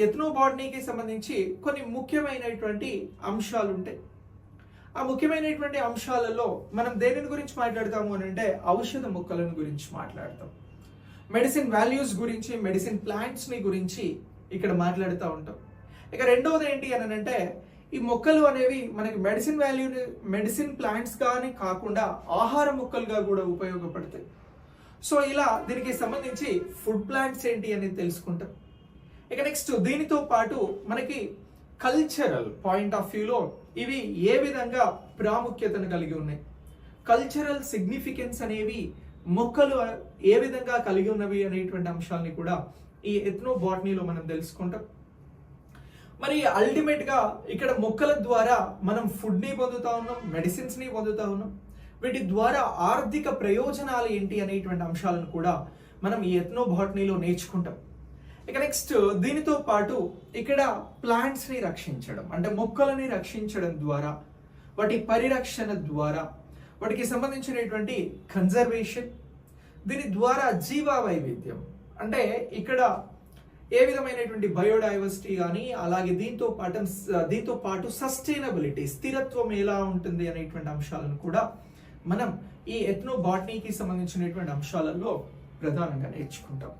ఎథ్నోబాటనీకి సంబంధించి కొన్ని ముఖ్యమైనటువంటి అంశాలు ఉంటాయి. ఆ ముఖ్యమైనటువంటి అంశాలలో మనం దేనిని గురించి మాట్లాడతాము అని అంటే ఔషధ మొక్కలను గురించి మాట్లాడతాం. మెడిసిన్ వాల్యూస్ గురించి, మెడిసిన్ ప్లాంట్స్ ని గురించి ఇక్కడ మాట్లాడుతూ ఉంటాం. ఇక రెండవది ఏంటి అని అంటే ఈ మొక్కలు అనేవి మనకి మెడిసిన్ ప్లాంట్స్ కానీ కాకుండా ఆహార మొక్కలుగా కూడా ఉపయోగపడతాయి. సో ఇలా దీనికి సంబంధించి ఫుడ్ ప్లాంట్స్ ఏంటి అనేది తెలుసుకుంటాం. ఇక నెక్స్ట్ దీనితో పాటు మనకి కల్చరల్ పాయింట్ ఆఫ్ వ్యూలో ఇవి ఏ విధంగా ప్రాముఖ్యతను కలిగి ఉన్నాయి, కల్చరల్ సిగ్నిఫికెన్స్ అనేవి మొక్కలు ఏ విధంగా కలిగి ఉన్నవి అనేటువంటి అంశాలని కూడా ఈ ఎథ్నోబాటనీలో మనం తెలుసుకుంటాం. మరి అల్టిమేట్ గా ఇక్కడ మొక్కల ద్వారా మనం ఫుడ్ ని పొందుతా ఉన్నాం, మెడిసిన్స్ ని పొందుతా ఉన్నాం. వీటి ద్వారా ఆర్థిక ప్రయోజనాలు ఏంటి అనేటువంటి అంశాలను కూడా మనం ఈ ఎథ్నోబాటనీలో నేర్చుకుంటాం. ఇక నెక్స్ట్ దీనితో పాటు ఇక్కడ ప్లాంట్స్ ని రక్షించడం అంటే మొక్కలని రక్షించడం ద్వారా, వాటి పరిరక్షణ ద్వారా, వాటికి సంబంధించినటువంటి కన్జర్వేషన్, దీని ద్వారా జీవ వైవిధ్యం అంటే ఇక్కడ ఏ విధమైనటువంటి బయోడైవర్సిటీ కానీ, అలాగే దీంతో పాటు సస్టైనబిలిటీ, స్థిరత్వం ఎలా ఉంటుంది అనేటువంటి అంశాలను కూడా మనం ఈ ఎథ్నోబాటనీకి సంబంధించినటువంటి అంశాలలో ప్రధానంగా నేర్చుకుంటాం.